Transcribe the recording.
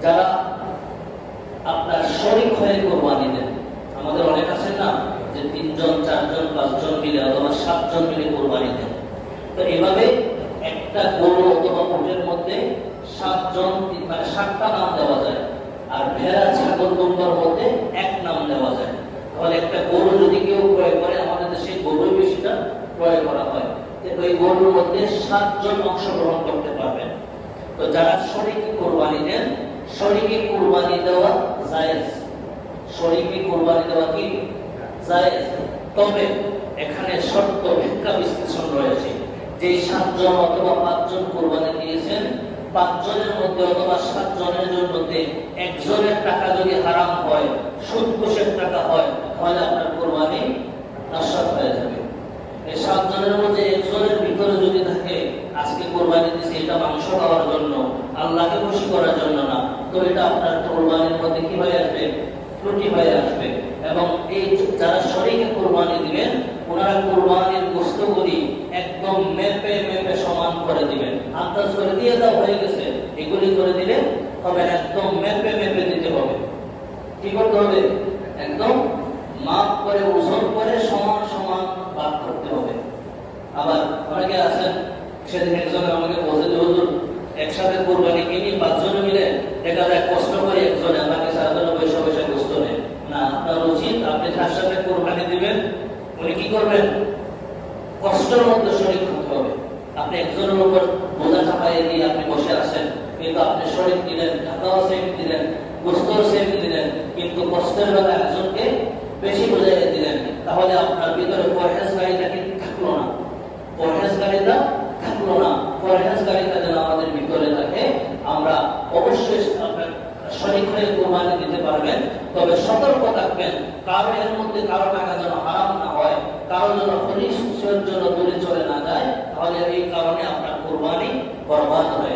যারা আপনার শরীক হয়ে কোরবানি দেন, আমাদের অনেক আছে না যে 3 জন 4 জন 5 জন মিলে অথবা 7 জন মিলে কোরবানি দেন। তো এভাবে একটা গরু অথবা উটের মধ্যে 7 জন মানে 7টা নাম দেওয়া যায়, আর ভেড়া ছাগল দুম্বার মধ্যে 1 নাম দেওয়া যায়। তাহলে একটা গরু যদি কেউ ক্রয় করে, আমাদের দেশে গরুর বেশিটা ক্রয় করা হয়, ওই গরুর মধ্যে 7 জন অংশগ্রহণ করতে পারবেন। তো যারা শরীকে কোরবানি দেন, শরীকে কোরবানি দেওয়া জায়েজ, শরীকে কোরবানি দেওয়া কি জায়েজ। তবে এখানে শর্ত ভিক্ষা বিশ্লেষণ রয়েছে, যে 7 জন অথবা 5 জন কোরবানি দিয়েছেন, 5 জনের মধ্যে অথবা 7 জনের মধ্যে একজনের টাকা যদি হারাম হয়, সুদ ঘুষের টাকা হয়, তাহলে আপনার কোরবানি নস্বাত হয়ে যাবে। এই 7 জনের মধ্যে একজনের ভিতরে যদি থাকে আজকে কোরবানি দিয়েছে এটা মাংস খাওয়ার জন্য, আল্লাহকে খুশি করার জন্য না, তো এটা আপনার কোরবানির মধ্যে কি হয়ে আসবে, ত্রুটি হয়ে আসবে। এবং এই যারা শরীকে কোরবানি দিবেন, ওনারা কোরবানির গোশতগুলি একদম মেপে মেপে সমান করে দিবেন। আন্দাজ করে দিয়ে দাও হয়ে গেছে, এগুলি করে দিলে হবে না, একদম মেপে মেপে দিতে হবে। কি করতে হবে? একদম মাপ করে ওজন করে সমান সমান ভাগ করতে হবে। আবার অনেকে আছেন, সেদিন একজন আমাকে বলছে যে হুজুর একসাথে কোরবানি কিনি 5 জন মিলে, দেখা যায় কষ্ট করে একজনে আমাকে সারাদিন পয়সা পয়সা কষ্ট নেই না। আপনার উচিত আপনি যার সাথে কোরবানি দিবেন উনি কি করবেন, কষ্টের মধ্যে শরীক হতে হবে। আপনি একজনের উপর বোঝা চাপাইয়ে দিয়ে আপনি বসে আছেন, কিন্তু আপনি শরীক দিলেন, টাকাও সেম দিলেন, গোস্তও সেম দিলেন, কিন্তু কষ্টের বেলা একজনকে বেশি বোঝাইয়ে দিলেন, তাহলে আপনার ভিতরে পরহেজগারিতা কিন্তু থাকলো না, পরহেজগারিতা থাকলো না। পরহেজগারিতা যেন আমাদের ভিতরে থাকে। আমরা অবশ্যই আপনার শরীক হয়ে কোরবানি দিতে পারবেন, তবে সতর্ক থাকবেন, কারো এর মধ্যে কারো টাকা যেন হারাম না হয়, কারো যেন হরিশ জন্য দূরে চলে না যায়, তাহলে এই কারণে আপনার কোরবানি বরবাদ হয়।